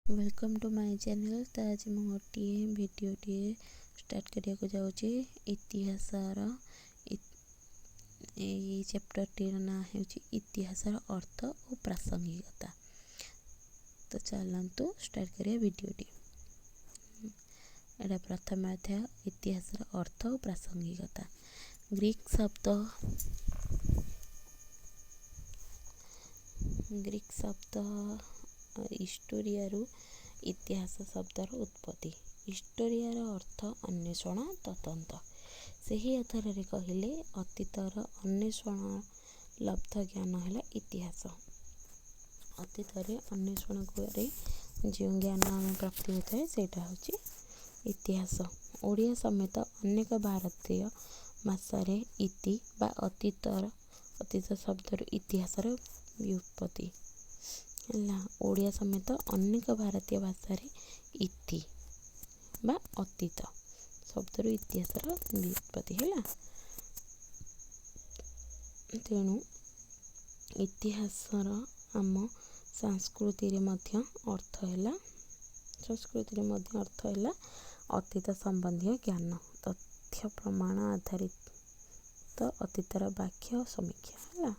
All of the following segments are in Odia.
Welcome to my channel. तो आज मैं गोटे भिडटे स्टार्ट करने जाऊँगी। इतिहासर चैप्टर टी ना हो इतिहासर अर्थ और प्रासंगिकता। तो चलतु स्टार्ट करिए भिडटी। एटा प्रथम अध्याय इतिहासर अर्थ और प्रासंगिकता। ग्रीक शब्द हिस्टोरिया इतिहास शब्दर उत्पत्ति। हिस्टोरियार अर्थ अन्वेषण तदंत। सही आधार कहले अतीतर अन्वेषण लब्ध ज्ञान है इतिहास। अतीत अन्वेषण करे जो ज्ञान आम प्राप्ति होता है सेटा हूँ इतिहास। ओडिया समेत अनेक भारतीय भाषा इति बा अतीत शब्दर इतिहासर व्युत्पत्ति है। ओडिया समेत अनेक भारतीय भाषा इति बा अतीत शब्दर इतिहासर व्युत्पत्ति है। तेणु इतिहासर आम संस्कृति अर्थ है अतीत संबंधी ज्ञान, तथ्य प्रमाण आधारित अतीतर व्याख्या और समीक्षा है।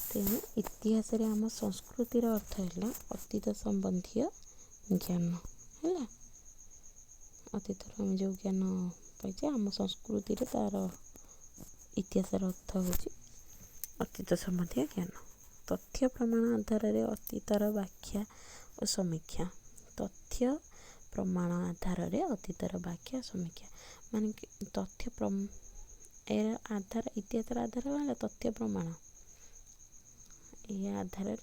तेणु इतिहास आम संस्कृतिर अर्थ है अतीत संबंधी ज्ञान है। अतीत आम जो ज्ञान पाइचे आम संस्कृति तार इतिहासर अर्थ हो अतीत संबंधी ज्ञान। तथ्य प्रमाण आधार अतीतर व्याख्या और समीक्षा। तथ्य प्रमाण आधार अतीतर व्याख्या समीक्षा मान तथ्य आधार इतिहासर आधार है तथ्य प्रमाण। यह आधार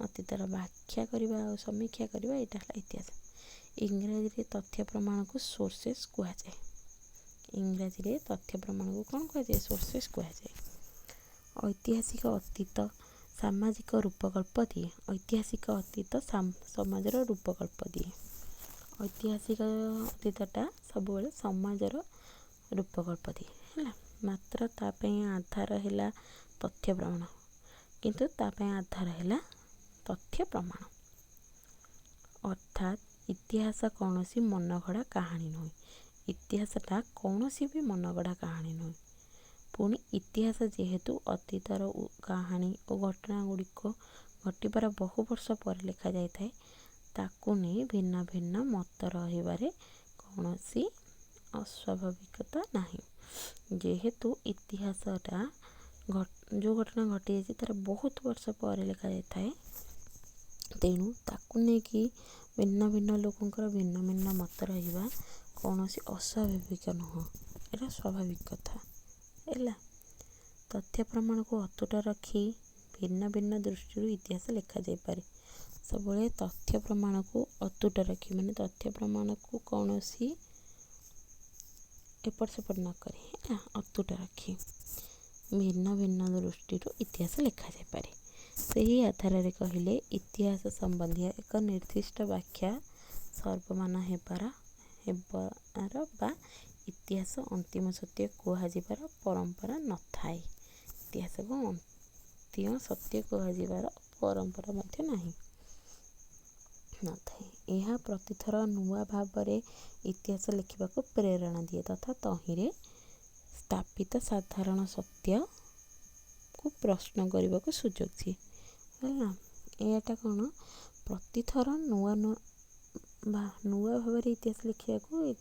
अतीतर व्याख्या करवा और समीक्षा करवा यहाँ है इतिहास। इंग्राजी तथ्य प्रमाण को सोर्सेस कहुए। इंग्राजी तथ्य प्रमाण को कौन कहुए? सोर्सेस कहुए। ऐतिहासिक अतीत सामाजिक रूपकल्प दिए। ऐतिहासिक अतीत समाजर रूपकल्प दिए। ऐतिहासिक अतीतटा सब समाजर रूपकल्प दिए है। मात्र तापाई आधार है तथ्य प्रमाण, किंतु तापाई आधार है तथ्य प्रमाण। अर्थात इतिहास कौन सी मनगढ़ा कहानी नुहे। इतिहासटा कौन सी भी मनगढ़ा कहानी नुहे। पुणी इतिहास जेहेतु अतीतर कहानी और घटना गुड़िक घटबार बहु वर्ष पर लिखा जाए ताकू नहीं भिन्न भिन्न मत रही कौन सी अस्वाभाविकता नहीं। जेहेतु इतिहासटा जो घटना घटी जाए तार बहुत वर्ष पर लिखा जाए तेणु ताकू नहीं भिन्न भिन्न लोकंर भिन्न भिन्न मत रहा कौन सी अस्वाभाविक नुह। यहाँ स्वाभाविक कथा है। तथ्य प्रमाण को अतुट रखी भिन्न भिन्न दृष्टि इतिहास लिखा जाए पारे। सब तथ्य प्रमाण को अतुट रखी माने तथ्य प्रमाण को कौन सी एपट सेपट न करे अतुट रखी भिन्न भिन्न दृष्टि इतिहास लिखा जाए पारे। सही आधार कहले इतिहास संबंधी एक निर्दिष्ट व्याख्या सर्वमान हेबार बा इतिहास अंतिम सत्य कहुवर परंपरा न थाए। इतिहास को अंतिम सत्य कहुवर परंपरा नहीं न थाए। यह प्रतिथर नुआ भाव इतिहास लिखा प्रेरणा दिए तथा तहिरे स्थापित साधारण सत्य को प्रश्न करने को सुजोग दिए है। यहाँ कौन प्रतिथर नुआ नुआ भाव इतिहास लिखा को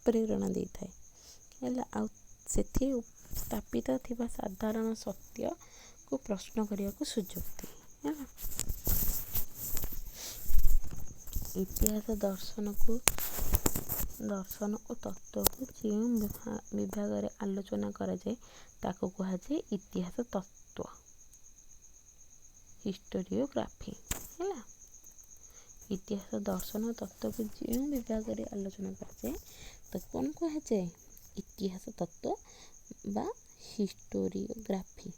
प्रेरणा दे थाए से स्थापित थिबा साधारण सत्य को प्रश्न करने को सुजोग दिए है। इतिहास दर्शन और तत्व को जो विभाग में आलोचना कराए ताको कहुए इतिहास तत्व हिस्टोरियोग्राफी है। इतिहास दर्शन और तत्व को जो विभाग में आलोचना कराए तो कौन कहुए इतिहास तत्व बा हिस्टोरियोग्राफी।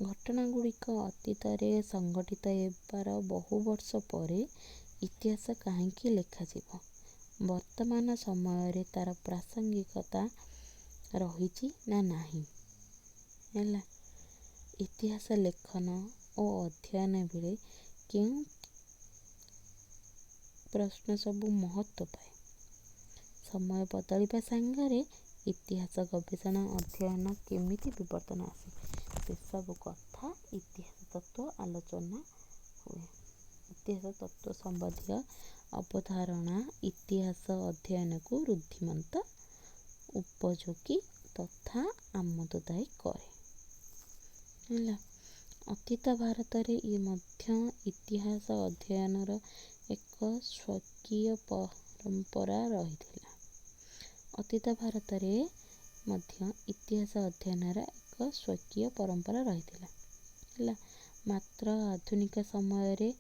घटना गुड़िक अतीत संघटित होबार बहु वर्ष पर इतिहास कहीं लिखा वर्तमान समय तार प्रासंगिकता रही ना नहीं है। इतिहास लेखन और अध्ययन बेले क्यों ପ୍ରଶ୍ନ ସବୁ ମହତ୍ଵ ପାଏ। ସମୟ ବଦଳିବା ସାଙ୍ଗରେ ଇତିହାସ ଗବେଷଣା ଅଧ୍ୟୟନ କେମିତି ବିବର୍ତ୍ତନ ଆସେ, ସେସବୁ କଥା ଇତିହାସ ତତ୍ତ୍ୱ ଆଲୋଚନା ହୁଏ। ଇତିହାସ ତତ୍ତ୍ୱ ସମ୍ବନ୍ଧୀୟ ଅବଧାରଣା ଇତିହାସ ଅଧ୍ୟୟନକୁ ରୁଦ୍ଧିମନ୍ତ, ଉପଯୋଗୀ ତଥା ଆମୋଦଦାୟୀ କରେ। ହେଲା, ଅତୀତ ଭାରତରେ ମଧ୍ୟ ଇତିହାସ ଅଧ୍ୟୟନର ଏକ ସ୍ୱକୀୟ ପରମ୍ପରା ରହିଥିଲା। ଅତୀତ ଭାରତରେ ମଧ୍ୟ ଇତିହାସ ଅଧ୍ୟୟନର ଏକ ସ୍ୱକୀୟ ପରମ୍ପରା ରହିଥିଲା। ହେଲା, ମାତ୍ର ଆଧୁନିକ ସମୟରେ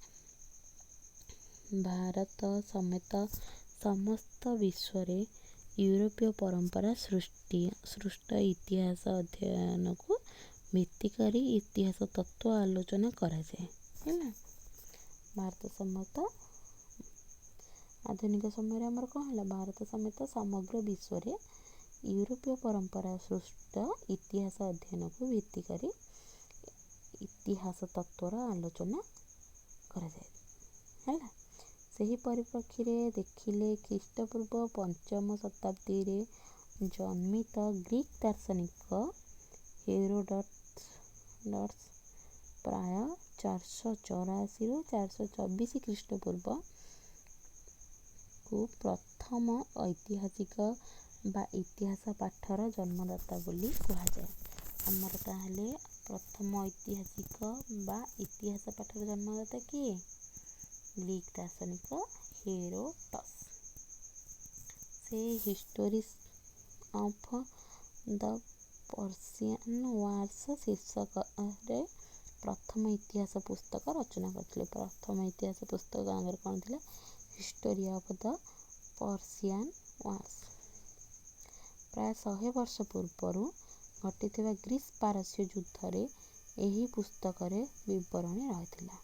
ଭାରତ ସମେତ ସମସ୍ତ ବିଶ୍ୱରେ ୟୁରୋପୀୟ ପରମ୍ପରା ସୃଷ୍ଟ ଇତିହାସ ଅଧ୍ୟୟନକୁ ଭିତ୍ତି କରି ଇତିହାସ ତତ୍ତ୍ୱ ଆଲୋଚନା କରାଯାଏ। ହେଲା, ଭାରତ ସମେତ ଆଧୁନିକ ସମୟରେ ଆମର କ'ଣ ହେଲା, ଭାରତ ସମେତ ସମଗ୍ର ବିଶ୍ୱରେ ୟୁରୋପୀୟ ପରମ୍ପରା ସୃଷ୍ଟ ଇତିହାସ ଅଧ୍ୟୟନକୁ ଭିତ୍ତି କରି ଇତିହାସ ତତ୍ତ୍ୱର ଆଲୋଚନା କରାଯାଏ। ହେଲା, ସେହି ପରିପ୍ରେକ୍ଷୀରେ ଦେଖିଲେ ଖ୍ରୀଷ୍ଟପୂର୍ବ 5ମ ଶତାବ୍ଦୀରେ ଜନ୍ମିତ ଗ୍ରୀକ୍ ଦାର୍ଶନିକ ହେରୋଡଟସ୍ ପ୍ରାୟ 484 ରୁ 424 ଖ୍ରୀଷ୍ଟପୂର୍ବ କୁ ପ୍ରଥମ ଐତିହାସିକ ବା ଇତିହାସ ପାଠର ଜନ୍ମଦାତା ବୋଲି କୁହାଯାଏ। ଆମର ତାହେଲେ ପ୍ରଥମ ଐତିହାସିକ ବା ଇତିହାସ ପାଠର ଜନ୍ମଦାତା କିଏ? ଗ୍ରୀକ୍ ଦାର୍ଶନିକ ହେରୋଡଟସ୍। ସେ history of the Persian wars ଶୀର୍ଷକରେ ପ୍ରଥମ ଇତିହାସ ପୁସ୍ତକ ରଚନା କରିଥିଲେ। ପ୍ରଥମ ଇତିହାସ ପୁସ୍ତକ ଆମର କ'ଣ ଥିଲା? History of the Persian wars. ପ୍ରାୟ 100 ବର୍ଷ ପୂର୍ବରୁ ଘଟିଥିବା ଗ୍ରୀସ୍ ପାରସ୍ୟ ଯୁଦ୍ଧରେ ଏହି ପୁସ୍ତକରେ ବିବରଣୀ ରହିଥିଲା।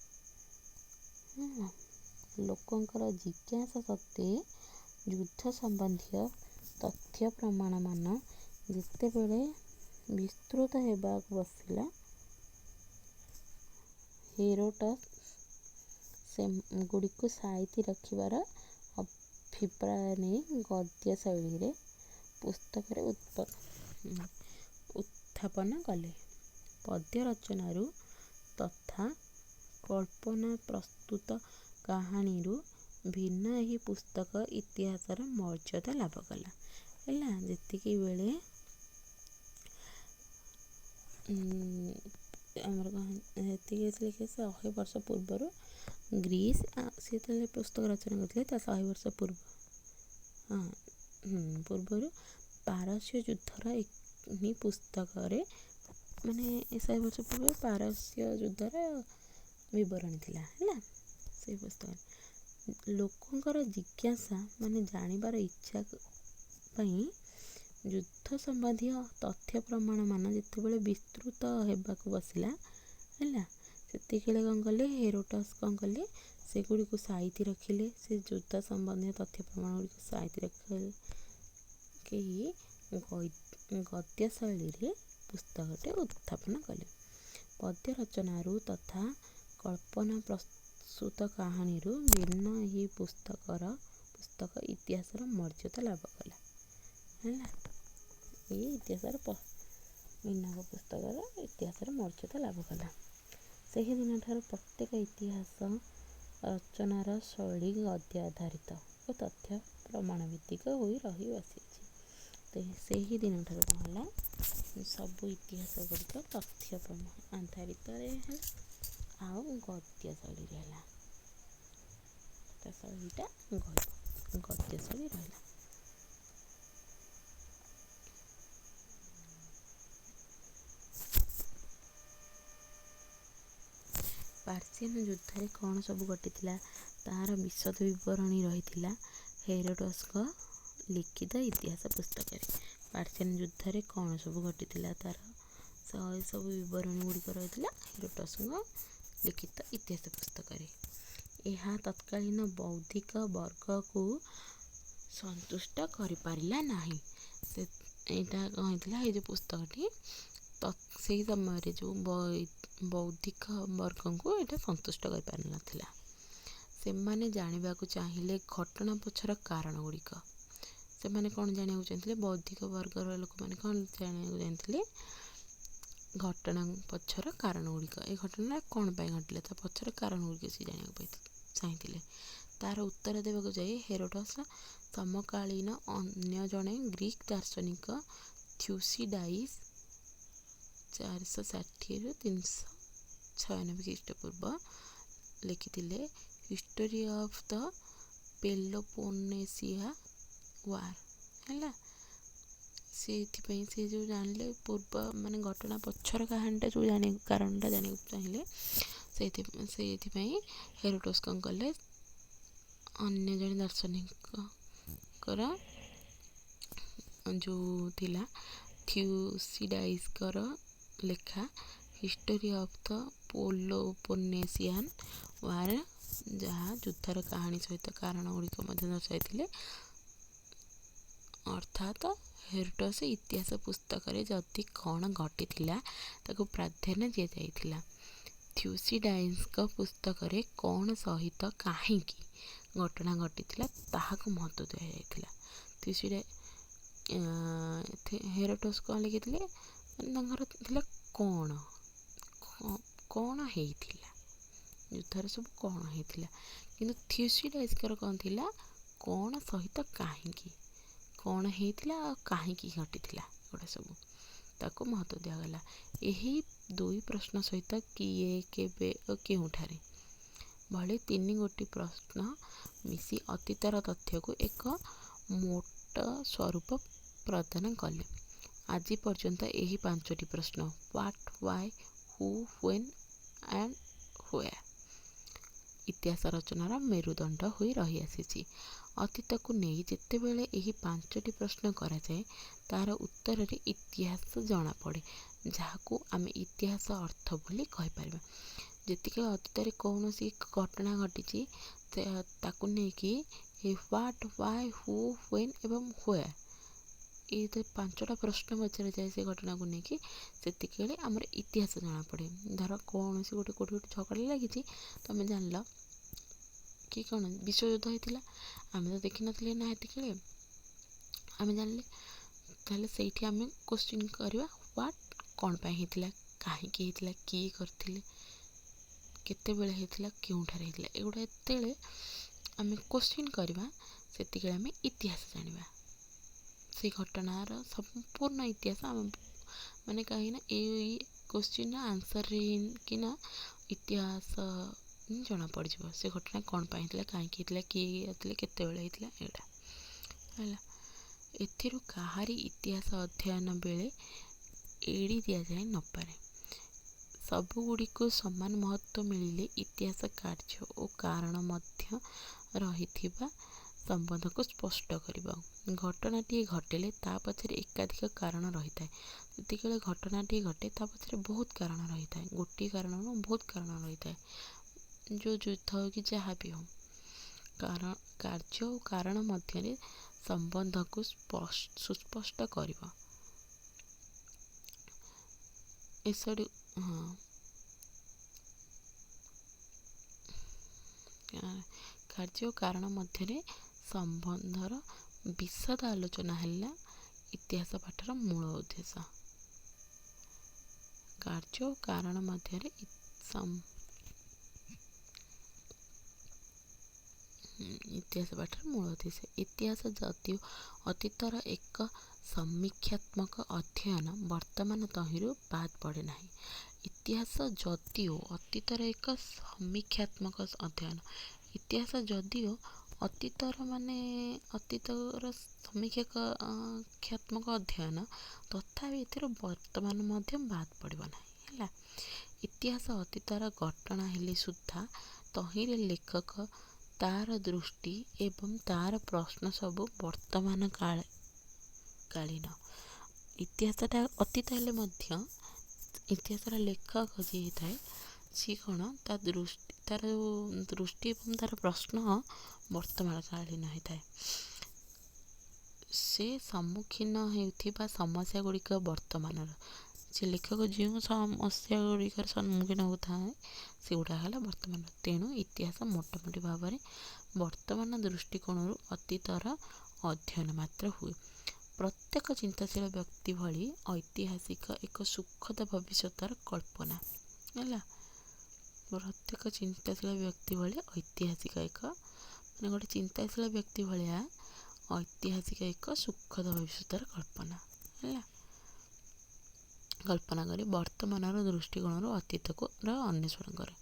ଲୋକଙ୍କର ଜିଜ୍ଞାସା ସତ୍ତ୍ୱେ ଯୁଦ୍ଧ ସମ୍ବନ୍ଧୀୟ ତଥ୍ୟ ପ୍ରମାଣମାନ ଯେତେବେଳେ ବିସ୍ତୃତ ହେବାକୁ ବସିଲା, ହେରୋଡଟସ୍ ସେଗୁଡ଼ିକୁ ସାଇତି ରଖିବାର ଅଭିପ୍ରାୟ ନେଇ ଗଦ୍ୟ ଶୈଳୀରେ ପୁସ୍ତକରେ ଉତ୍ଥାପନ କଲେ। ପଦ୍ୟ ରଚନାରୁ ତଥା କଳ୍ପନା ପ୍ରସ୍ତୁତ କାହାଣୀରୁ ଭିନ୍ନ ଏହି ପୁସ୍ତକ ଇତିହାସର ମର୍ଯ୍ୟାଦା ଲାଭ କଲା। ହେଲା, ଯେତିକି ବେଳେ ଆମର ଯେତିକି 100 ବର୍ଷ ପୂର୍ବରୁ ଗ୍ରୀସ୍ ସେ ଯେତେବେଳେ ପୁସ୍ତକ ରଚନା କରିଥିଲେ ତା 100 ବର୍ଷ ପୂର୍ବରୁ ପାରସ୍ୟ ଯୁଦ୍ଧର ଏହି ପୁସ୍ତକରେ ମାନେ 100 ବର୍ଷ ପୂର୍ବରୁ ପାରସ୍ୟ ଯୁଦ୍ଧର ବିବରଣୀ ଥିଲା। ହେଲା, ସେଇ ପୁସ୍ତକରେ ଲୋକଙ୍କର ଜିଜ୍ଞାସା ମାନେ ଜାଣିବାର ଇଚ୍ଛା ପାଇଁ ଯୁଦ୍ଧ ସମ୍ବନ୍ଧୀୟ ତଥ୍ୟ ପ୍ରମାଣମାନ ଯେତେବେଳେ ବିସ୍ତୃତ ହେବାକୁ ବସିଲା, ହେଲା, ସେତିକିବେଳେ କ'ଣ କଲେ, ହେରୋଡଟସ୍ କ'ଣ କଲେ, ସେଗୁଡ଼ିକୁ ସାଇତି ରଖିଲେ। ସେ ଯୁଦ୍ଧ ସମ୍ବନ୍ଧୀୟ ତଥ୍ୟ ପ୍ରମାଣ ଗୁଡ଼ିକୁ ସାଇତି ରଖିଲେ ଗଦ୍ୟ ଶୈଳୀରେ ପୁସ୍ତକଟେ ଉତ୍ଥାପନ କଲେ। ପଦ୍ୟ ରଚନାରୁ ତଥା କଳ୍ପନା ପ୍ରସ୍ତୁତ କାହାଣୀରୁ ଭିନ୍ନ ଏହି ପୁସ୍ତକ ଇତିହାସର ମର୍ଯ୍ୟାଦା ଲାଭ କଲା। ହେଲା, ଏହି ଭିନ୍ନ ପୁସ୍ତକର ଇତିହାସର ମର୍ଯ୍ୟାଦା ଲାଭ କଲା। ସେହିଦିନଠାରୁ ପ୍ରତ୍ୟେକ ଇତିହାସ ରଚନାର ଶୈଳୀ ଗଦ୍ୟ ଆଧାରିତ ଓ ତଥ୍ୟ ପ୍ରମାଣ ଭିତ୍ତିକ ହୋଇ ରହି ଆସିଛି। ସେହି ଦିନଠାରୁ କ'ଣ ହେଲା, ସବୁ ଇତିହାସ ଗୁଡ଼ିକ ତଥ୍ୟ ପ୍ରମାଣ ଆଧାରିତରେ ହେଲା ଆଉ ଗଦ୍ୟ ଶୈଳୀରେ ହେଲା। ତା ଶୈଳୀଟା ଗଦ୍ୟ ଶୈଳୀ ରହିଲା। ପାର୍ସିଆନ୍ ଯୁଦ୍ଧରେ କ'ଣ ସବୁ ଘଟିଥିଲା ତାହାର ବିଶଦ ବିବରଣୀ ରହିଥିଲା ହେରୋଡଟସ୍ଙ୍କ ଲିଖିତ ଇତିହାସ ପୁସ୍ତକରେ। ପାର୍ସିଆନ୍ ଯୁଦ୍ଧରେ କ'ଣ ସବୁ ଘଟିଥିଲା ତାର ସବୁ ବିବରଣୀ ଗୁଡ଼ିକ ରହିଥିଲା ହେରୋଡଟସ୍ଙ୍କ ଲିଖିତ ଇତିହାସ ପୁସ୍ତକରେ। ଏହା ତତ୍କାଳୀନ ବୌଦ୍ଧିକ ବର୍ଗକୁ ସନ୍ତୁଷ୍ଟ କରିପାରିଲା ନାହିଁ। ଏଇଟା କ'ଣ ହେଇଥିଲା, ଏଇ ଯେଉଁ ପୁସ୍ତକଟି ସେହି ସମୟରେ ଯେଉଁ ବୌଦ୍ଧିକ ବର୍ଗଙ୍କୁ ଏଇଟା ସନ୍ତୁଷ୍ଟ କରିପାରିନଥିଲା। ସେମାନେ ଜାଣିବାକୁ ଚାହିଁଲେ ଘଟଣା ପଛର କାରଣ ଗୁଡ଼ିକ। ସେମାନେ କ'ଣ ଜାଣିବାକୁ ଚାହିଁଥିଲେ? ବୌଦ୍ଧିକ ବର୍ଗର ଲୋକମାନେ କ'ଣ ଜାଣିବାକୁ ଚାହିଁଥିଲେ? ଘଟଣା ପଛର କାରଣ ଗୁଡ଼ିକ। ଏ ଘଟଣା କ'ଣ ପାଇଁ ଘଟିଲା, ତା ପଛର କାରଣ ଗୁଡ଼ିକ ସେ ଜାଣିବାକୁ ଚାହିଁଥିଲେ। ତାର ଉତ୍ତର ଦେବାକୁ ଯାଇ ହେରୋଡସ୍ ସମକାଳୀନ ଅନ୍ୟ ଜଣେ ଗ୍ରୀକ୍ ଦାର୍ଶନିକ ଥ୍ୟୁସିଡାଇସ୍ 460 396 ଖ୍ରୀଷ୍ଟପୂର୍ବ ଲେଖିଥିଲେ ହିଷ୍ଟୋରି ଅଫ୍ ଦ ପେଲୋପୋନେସିଆ ୱାର୍। ହେଲା, ସେଇଥିପାଇଁ ସେ ଯେଉଁ ଜାଣିଲେ ପୂର୍ବ ମାନେ ଘଟଣା ପଛର କାହାଣୀଟା ଯେଉଁ କାରଣଟା ଜାଣିବାକୁ ଚାହିଁଲେ, ସେଇଥିପାଇଁ ହେରୋଡସ୍ କ'ଣ କଲେ, ଅନ୍ୟ ଜଣେ ଦାର୍ଶନିକଙ୍କର ଯେଉଁ ଥିଲା ଥ୍ୟୁସିଡାଇସ୍ଙ୍କର ଲେଖା ହିଷ୍ଟୋରି ଅଫ୍ ଦ ପେଲୋପୋନେସିଆନ୍ ୱାର୍, ଯାହା ଯୁଦ୍ଧର କାହାଣୀ ସହିତ କାରଣ ଗୁଡ଼ିକ ମଧ୍ୟ ଦର୍ଶାଇଥିଲେ। ଅର୍ଥାତ୍ ହେରୋଡସ୍ ଇତିହାସ ପୁସ୍ତକରେ ଯଦି କ'ଣ ଘଟିଥିଲା ତାକୁ ପ୍ରାଧାନ୍ୟ ଦିଆଯାଇଥିଲା। ଥ୍ୟୁସିଡାଇସ୍ଙ୍କ ପୁସ୍ତକରେ କ'ଣ ସହିତ କାହିଁକି ଘଟଣା ଘଟିଥିଲା ତାହାକୁ ମହତ୍ତ୍ୱ ଦିଆଯାଇଥିଲା। ହେରୋଡସ୍ କ'ଣ ଲେଖିଥିଲେ, ମାନେ ତାଙ୍କର ଥିଲା କ'ଣ ହେଇଥିଲା, ଯୁଦ୍ଧରେ ସବୁ କ'ଣ ହେଇଥିଲା। କିନ୍ତୁ ଥ୍ୟୁସିଡାଇସ୍ଙ୍କର କ'ଣ ଥିଲା, କ'ଣ ସହିତ କାହିଁକି, କ'ଣ ହେଇଥିଲା ଆଉ କାହିଁକି ଘଟିଥିଲା, ଏଗୁଡ଼ା ସବୁ ତାକୁ ମହତ୍ତ୍ୱ ଦିଆଗଲା। ଏହି ଦୁଇ ପ୍ରଶ୍ନ ସହିତ କିଏ, କେବେ ଓ କେଉଁଠାରେ ଭଳି 3ଗୋଟି ପ୍ରଶ୍ନ ମିଶି ଅତୀତର ତଥ୍ୟକୁ ଏକ ମୋଟ ସ୍ୱରୂପ ପ୍ରଦାନ କଲେ। ଆଜି ପର୍ଯ୍ୟନ୍ତ ଏହି 5ଟି ପ୍ରଶ୍ନ what, why, who, when and where ଇତିହାସ ରଚନାର ମେରୁଦଣ୍ଡ ହୋଇ ରହିଆସିଛି। ଅତୀତକୁ ନେଇ ଯେତେବେଳେ ଏହି 5ଟି ପ୍ରଶ୍ନ କରାଯାଏ, ତାର ଉତ୍ତରରେ ଇତିହାସ ଜଣାପଡ଼େ, ଯାହାକୁ ଆମେ ଇତିହାସ ଅର୍ଥ ବୋଲି କହିପାରିବା। ଯେତିକି ଅତୀତରେ କୌଣସି ଘଟଣା ଘଟିଛି ତାକୁ ନେଇକି ଏ ହ୍ୱାଟ୍, ହ୍ୱାଇ, ହୁ, ହ୍ୱେନ୍ ଏବଂ ହ୍ୱେର୍ ଏ 5ଟା ପ୍ରଶ୍ନ ପଚରାଯାଏ ସେ ଘଟଣାକୁ ନେଇକି, ସେତିକିବେଳେ ଆମର ଇତିହାସ ଜଣାପଡ଼େ। ଧର କୌଣସି କୋଉଠି ଝଗଡ଼ା ଲାଗିଛି, ତମେ ଜାଣିଲ କି କ'ଣ ବିଶ୍ୱଯୁଦ୍ଧ ହେଇଥିଲା, ଆମେ ତ ଦେଖିନଥିଲେ ନା ଏତିକିବେଳେ, ଆମେ ଜାଣିଲେ, ତାହେଲେ ସେଇଠି ଆମେ କୋଶ୍ଚିନ୍ କରିବା ହ୍ୱାଟ୍, କ'ଣ ପାଇଁ ହେଇଥିଲା, କାହିଁକି ହେଇଥିଲା, କିଏ କରିଥିଲେ, କେତେବେଳେ ହେଇଥିଲା, କେଉଁଠାରେ ହେଇଥିଲା। ଏଗୁଡ଼ା ଯେତେବେଳେ ଆମେ କୋଶ୍ଚିନ୍ କରିବା, ସେତିକିବେଳେ ଆମେ ଇତିହାସ ଜାଣିବା। ସେଇ ଘଟଣାର ସମ୍ପୂର୍ଣ୍ଣ ଇତିହାସ ଆମେ ମାନେ କାହିଁକିନା ଏଇ କୋଶ୍ଚିନ୍ର ଆନ୍ସର୍ରେ କିନା ଇତିହାସ ଜଣାପଡ଼ିଯିବ। ସେ ଘଟଣା କ'ଣ ପାଇଁ ହେଇଥିଲା, କାହିଁକି ହେଇଥିଲା, କିଏ ହେଇଥିଲା, କେତେବେଳେ ହେଇଥିଲା, ଏଇଟା ହେଲା। ଏଥିରୁ କାହାରି ଇତିହାସ ଅଧ୍ୟୟନ ବେଳେ ଏଡ଼ି ଦିଆଯାଇ ନପାରେ। ସବୁଗୁଡ଼ିକୁ ସମାନ ମହତ୍ତ୍ୱ ମିଳିଲେ ଇତିହାସ କାର୍ଯ୍ୟ ଓ କାରଣ ମଧ୍ୟ ରହିଥିବା ସମ୍ବନ୍ଧକୁ ସ୍ପଷ୍ଟ କରିବ। ଘଟଣାଟିଏ ଘଟିଲେ ତା ପଛରେ ଏକାଧିକ କାରଣ ରହିଥାଏ। ଯେତିକିବେଳେ ଘଟଣାଟିଏ ଘଟେ ତା ପଛରେ ବହୁତ କାରଣ ରହିଥାଏ, ଗୋଟିଏ କାରଣ ନୁହଁ, ବହୁତ କାରଣ ରହିଥାଏ। ଯେଉଁ ଯୁଦ୍ଧ ହେଉ କି ଯାହା ବି ହେଉ, କାର୍ଯ୍ୟ ଓ କାରଣ ମଧ୍ୟରେ ସମ୍ବନ୍ଧକୁ ସୁସ୍ପଷ୍ଟ କରିବ। କାର୍ଯ୍ୟ ଓ କାରଣ ମଧ୍ୟରେ ସମ୍ବନ୍ଧର ବିଶଦ ଆଲୋଚନା ହେଲା ଇତିହାସ ପାଠର ମୂଳ ଉଦ୍ଦେଶ୍ୟ। କାର୍ଯ୍ୟ ଓ କାରଣ ମଧ୍ୟରେ ଇତିହାସ ପାଠର ମୂଳ ଉଦ୍ଦେଶ୍ୟ। ଇତିହାସ ଯଦିଓ ଅତୀତର ଏକ ସମୀକ୍ଷାତ୍ମକ ଅଧ୍ୟୟନ, ବର୍ତ୍ତମାନ ତହିଁରୁ ବାଦ୍ ପଡ଼େ ନାହିଁ। ଇତିହାସ ଯଦିଓ ଅତୀତର ଏକ ସମୀକ୍ଷାତ୍ମକ ଅଧ୍ୟୟନ, ଇତିହାସ ଯଦିଓ ଅତୀତର ସମୀକ୍ଷାତ୍ମକ ଅଧ୍ୟୟନ, ତଥାପି ଏଥିରୁ ବର୍ତ୍ତମାନ ମଧ୍ୟ ବାଦ୍ ପଡ଼ିବ ନାହିଁ। ହେଲା, ଇତିହାସ ଅତୀତର ଘଟଣା ହେଲେ ସୁଦ୍ଧା ତହିଁରେ ଲେଖକ, ତାର ଦୃଷ୍ଟି ଏବଂ ତାର ପ୍ରଶ୍ନ ସବୁ ବର୍ତ୍ତମାନ କାଳୀନ। ଇତିହାସଟା ଅତୀତ ହେଲେ ମଧ୍ୟ ଇତିହାସର ଲେଖକ ଯିଏ ହେଇଥାଏ, ସିଏ କ'ଣ ତାର ଦୃଷ୍ଟି ଏବଂ ତାର ପ୍ରଶ୍ନ ବର୍ତ୍ତମାନ କାଳୀନ ହେଇଥାଏ। ସେ ସମ୍ମୁଖୀନ ହେଉଥିବା ସମସ୍ୟା ଗୁଡ଼ିକ ବର୍ତ୍ତମାନର, ଯେ ଲେଖକ ଯେଉଁ ସମସ୍ୟା ଗୁଡ଼ିକର ସମ୍ମୁଖୀନ ହେଉଥାଏ ସେଗୁଡ଼ା ହେଲା ବର୍ତ୍ତମାନ। ତେଣୁ ଇତିହାସ ମୋଟାମୋଟି ଭାବରେ ବର୍ତ୍ତମାନ ଦୃଷ୍ଟିକୋଣରୁ ଅତୀତର ଅଧ୍ୟୟନ ମାତ୍ର ହୁଏ। ପ୍ରତ୍ୟେକ ଚିନ୍ତାଶୀଳ ବ୍ୟକ୍ତି ଭଳି ଐତିହାସିକ ଏକ ସୁଖଦ ଭବିଷ୍ୟତର କଳ୍ପନା ହେଲା। ପ୍ରତ୍ୟେକ ଚିନ୍ତାଶୀଳ ବ୍ୟକ୍ତି ଭଳି ଐତିହାସିକ ଏକ ଗୋଟେ ଚିନ୍ତାଶୀଳ ବ୍ୟକ୍ତି ଭଳିଆ ଐତିହାସିକ ଏକ ସୁଖଦ ଭବିଷ୍ୟତର କଳ୍ପନା ହେଲା। କଳ୍ପନା କରି ବର୍ତ୍ତମାନର ଦୃଷ୍ଟିକୋଣରୁ ଅତୀତକୁ ଅନ୍ୱେଷଣ କରେ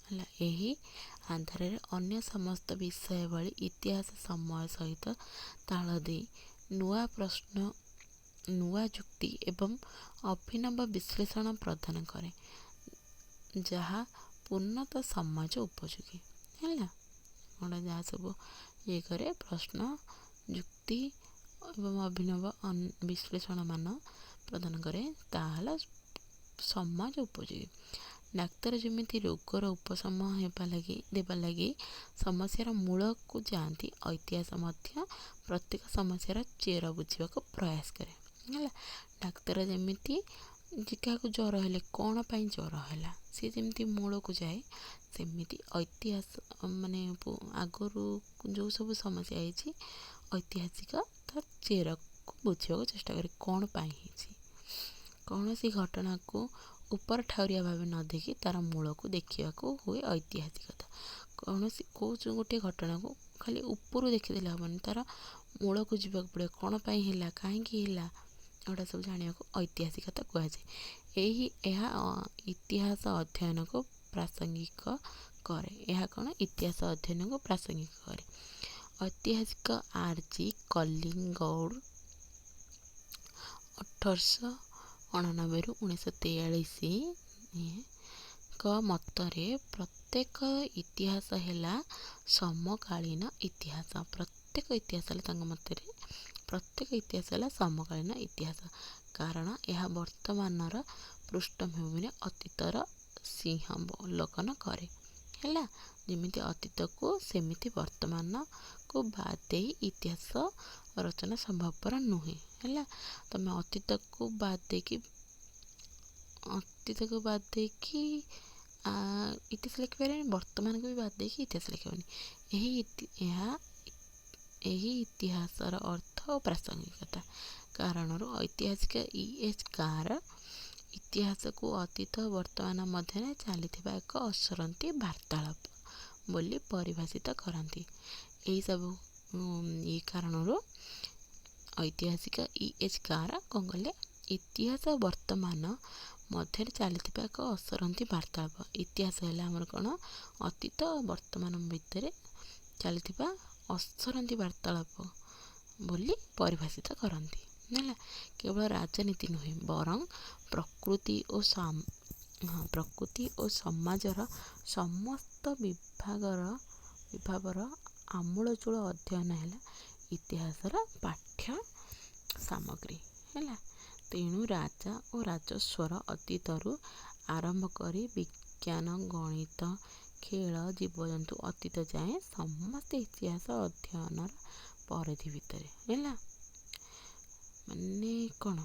ହେଲା। ଏହି ଆଧାରରେ ଅନ୍ୟ ସମସ୍ତ ବିଷୟ ଭଳି ଇତିହାସ ସମୟ ସହିତ ତାଳ ଦେଇ ନୂଆ ପ୍ରଶ୍ନ, ନୂଆ ଯୁକ୍ତି ଏବଂ ଅଭିନବ ବିଶ୍ଳେଷଣ ପ୍ରଦାନ କରେ, ଯାହା ପୂର୍ଣ୍ଣତଃ ସମାଜ ଉପଯୋଗୀ ହେଲା। ଯାହା ସବୁ ଇଏ କରେ ପ୍ରଶ୍ନ, ଯୁକ୍ତି ଏବଂ ଅଭିନବ ବିଶ୍ଳେଷଣ ମାନ ପ୍ରଦାନ କରେ, ତାହା ହେଲା ସମାଜ ଉପଯୋଗୀ। ଡାକ୍ତର ଯେମିତି ରୋଗର ଉପଶମ ଦେବା ଲାଗି ସମସ୍ୟାର ମୂଳକୁ ଯାଆନ୍ତି, ଇତିହାସ ମଧ୍ୟ ପ୍ରତ୍ୟେକ ସମସ୍ୟାର ଚେର ବୁଝିବାକୁ ପ୍ରୟାସ କରେ ହେଲା। ଡାକ୍ତର ଯେମିତି କାହାକୁ ଜ୍ୱର ହେଲେ କ'ଣ ପାଇଁ ଜ୍ୱର ହେଲା ସେ ଯେମିତି ମୂଳକୁ ଯାଏ, ସେମିତି ଇତିହାସ ଆଗରୁ ଯେଉଁ ସବୁ ସମସ୍ୟା ହେଇଛି ଐତିହାସିକ ତା ଚେରକୁ ବୁଝିବାକୁ ଚେଷ୍ଟା କରେ କ'ଣ ପାଇଁ ହେଇଛି। କୌଣସି ଘଟଣାକୁ ଉପର ଠାଉରିଆ ଭାବେ ନ ଦେଖି ତାର ମୂଳକୁ ଦେଖିବାକୁ ହୁଏ ଐତିହାସିକତା। କେଉଁ ଗୋଟିଏ ଘଟଣାକୁ ଖାଲି ଉପରୁ ଦେଖିଦେଲେ ହେବନି, ତାର ମୂଳକୁ ଯିବାକୁ ପଡ଼ିବ। କ'ଣ ପାଇଁ ହେଲା, କାହିଁକି ହେଲା, ଏଗୁଡ଼ା ସବୁ ଜାଣିବାକୁ ଐତିହାସିକତା କୁହାଯାଏ। ଏହା ଇତିହାସ ଅଧ୍ୟୟନକୁ ପ୍ରାସଙ୍ଗିକ କରେ। ଏହା କ'ଣ ଇତିହାସ ଅଧ୍ୟୟନକୁ ପ୍ରାସଙ୍ଗିକ କରେ। ଐତିହାସିକ ଆର୍.ଜି. କଲିଂଗଉଡ୍ 1899-1943 ମତରେ ପ୍ରତ୍ୟେକ ଇତିହାସ ହେଲା ସମକାଳୀନ ଇତିହାସ। ପ୍ରତ୍ୟେକ ଇତିହାସ ହେଲା ସମକାଳୀନ ଇତିହାସ, କାରଣ ଏହା ବର୍ତ୍ତମାନର ପୃଷ୍ଠଭୂମିରେ ଅତୀତର ସିଂହାବଲୋକନ କରେ ହେଲା। ଯେମିତି ଅତୀତକୁ ସେମିତି ବର୍ତ୍ତମାନକୁ ବାଦ ଦେଇ ଇତିହାସ ରଚନା ସମ୍ଭବପର ନୁହେଁ ହେଲା। ତମେ ଅତୀତକୁ ବାଦ ଦେଇକି ଇତିହାସ ଲେଖିପାରିବନି, ବର୍ତ୍ତମାନକୁ ବି ବାଦ ଦେଇକି ଇତିହାସ ଲେଖିବନି। ଏହି ଇତିହାସର ଅର୍ଥ ଓ ପ୍ରାସଙ୍ଗିକତା କାରଣରୁ ଐତିହାସିକ E.H. ଗାର ଇତିହାସକୁ ଅତୀତ ଓ ବର୍ତ୍ତମାନ ମଧ୍ୟରେ ଚାଲିଥିବା ଏକ ଅସରନ୍ତି ବାର୍ତ୍ତାଳାପ ବୋଲି ପରିଭାଷିତ କରନ୍ତି। ଏହିସବୁ କାରଣରୁ ଐତିହାସିକ E.H. ଗାର କ'ଣ କଲେ, ଇତିହାସ ଓ ବର୍ତ୍ତମାନ ମଧ୍ୟରେ ଚାଲିଥିବା ଏକ ଅସରନ୍ତି ବାର୍ତ୍ତାଳାପ। ଇତିହାସ ହେଲା ଆମର କ'ଣ, ଅତୀତ ଓ ବର୍ତ୍ତମାନ ଭିତରେ ଚାଲିଥିବା ଅସରନ୍ତି ବାର୍ତ୍ତାଳାପ ବୋଲି ପରିଭାଷିତ କରନ୍ତି ହେଲା। କେବଳ ରାଜନୀତି ନୁହେଁ, ବରଂ ପ୍ରକୃତି ଓ ସମାଜର ସମସ୍ତ ବିଭାଗର ଆମୂଳଚୂଳ ଅଧ୍ୟୟନ ହେଲା ଇତିହାସର ପାଠ୍ୟ ସାମଗ୍ରୀ ହେଲା। ତେଣୁ ରାଜା ଓ ରାଜସ୍ୱର ଅତୀତରୁ ଆରମ୍ଭ କରି ବିଜ୍ଞାନ, ଗଣିତ, ଖେଳ, ଜୀବଜନ୍ତୁ ଅତୀତ ଯାଏଁ ସମସ୍ତେ ଇତିହାସ ଅଧ୍ୟୟନର ପରିଧି ଭିତରେ ହେଲା। କ'ଣ,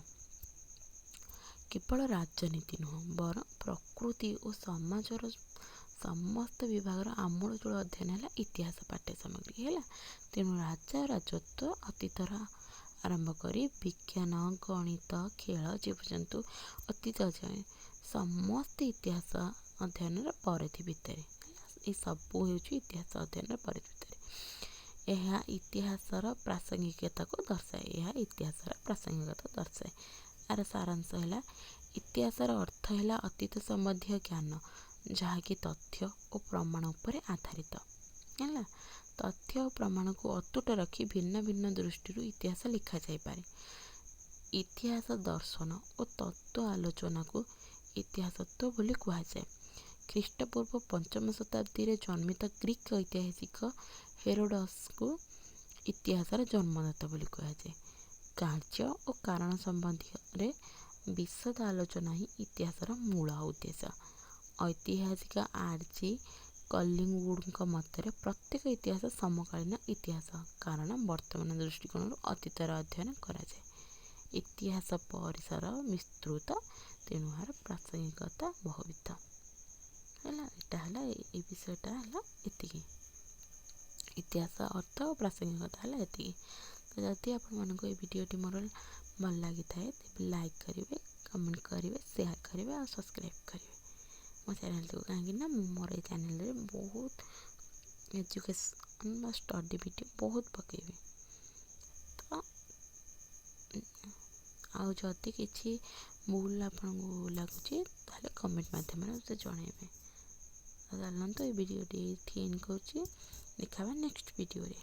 କେବଳ ରାଜନୀତି ନୁହେଁ, ବରଂ ପ୍ରକୃତି ଓ ସମାଜର ସମସ୍ତ ବିଭାଗର ଆମୂଳଚୂଳ ଅଧ୍ୟୟନ ହେଲା ଇତିହାସ ପାଠ୍ୟ ସାମଗ୍ରୀ ହେଲା। ତେଣୁ ରାଜା ଓ ରାଜତ୍ୱ ଅତୀତର ଆରମ୍ଭ କରି ବିଜ୍ଞାନ, ଗଣିତ, ଖେଳ, ଜୀବଜନ୍ତୁ ଅତୀତ ଯାଏଁ ସମସ୍ତେ ଇତିହାସ ଅଧ୍ୟୟନର ପରିଧି ଭିତରେ ହେଲା। ଏସବୁ ହେଉଛି ଇତିହାସ ଅଧ୍ୟୟନର ପରିଧି ଭିତରେ। ଏହା ଇତିହାସର ପ୍ରାସଙ୍ଗିକତାକୁ ଦର୍ଶାଏ। ଏହାର ସାରାଂଶ ହେଲା, ଇତିହାସର ଅର୍ଥ ହେଲା ଅତୀତ ସମ୍ବନ୍ଧୀୟ ଜ୍ଞାନ, ଯାହାକି ତଥ୍ୟ ଓ ପ୍ରମାଣ ଉପରେ ଆଧାରିତ ହେଲା। ତଥ୍ୟ ଓ ପ୍ରମାଣକୁ ଅତୁଟ ରଖି ଭିନ୍ନ ଭିନ୍ନ ଦୃଷ୍ଟିରୁ ଇତିହାସ ଲେଖାଯାଇପାରେ। ଇତିହାସ ଦର୍ଶନ ଓ ତତ୍ତ୍ୱ ଆଲୋଚନାକୁ ଇତିହାସତତ୍ତ୍ୱ ବୋଲି କୁହାଯାଏ। ଖ୍ରୀଷ୍ଟପୂର୍ବ 5ମ ଶତାବ୍ଦୀରେ ଜନ୍ମିତ ଗ୍ରୀକ୍ ଐତିହାସିକ ହେରୋଡଟସ୍କୁ ଇତିହାସର ଜନ୍ମଦାତା ବୋଲି କୁହାଯାଏ। କାର୍ଯ୍ୟ ଓ କାରଣ ସମ୍ବନ୍ଧରେ ବିଶଦ ଆଲୋଚନା ହିଁ ଇତିହାସର ମୂଳ ଉଦ୍ଦେଶ୍ୟ। ଐତିହାସିକ ଆର୍.ଜି. କଲିଂଉଡ୍ଙ୍କ ମତରେ ପ୍ରତ୍ୟେକ ଇତିହାସ ସମକାଳୀନ ଇତିହାସ, କାରଣ ବର୍ତ୍ତମାନ ଦୃଷ୍ଟିକୋଣରୁ ଅତୀତର ଅଧ୍ୟୟନ କରାଯାଏ। ଇତିହାସ ପରିସର ବିସ୍ତୃତ, ତେଣୁ ଏହାର ପ୍ରାସଙ୍ଗିକତା ବହୁବିଧ। ହେଲା, ଏଇଟା ହେଲା ଏ ବିଷୟଟା ହେଲା ଏତିକି। ଇତିହାସ ଅର୍ଥ ଓ ପ୍ରାସଙ୍ଗିକତା ହେଲା ଏତିକି। ତ ଯଦି ଆପଣମାନଙ୍କୁ ଏ ଭିଡ଼ିଓଟି ମୋର ଭଲ ଲାଗିଥାଏ ତେବେ ଲାଇକ୍ କରିବେ, କମେଣ୍ଟ କରିବେ, ସେୟାର କରିବେ ଆଉ ସବସ୍କ୍ରାଇବ୍ କରିବେ ମୋ ଚ୍ୟାନେଲଟିକୁ। କାହିଁକିନା ମୁଁ ମୋର ଏଇ ଚ୍ୟାନେଲରେ ବହୁତ ଏଜୁକେସନ୍ ବା ଷ୍ଟଡ଼ି ଭିଡ଼ିଓ ବହୁତ ପକେଇବି। ତ ଆଉ ଯଦି କିଛି ଭୁଲ ଆପଣଙ୍କୁ ଲାଗୁଛି ତାହେଲେ କମେଣ୍ଟ ମାଧ୍ୟମରେ ମୋତେ ଜଣାଇବେ। ଚାଲନ୍ତୁ ଏ ଭିଡ଼ିଓଟି ଏଇଠି ଏଣ୍ଡ କରୁଛି। ଦେଖା ହେବା ନେକ୍ସଟ ଭିଡ଼ିଓରେ।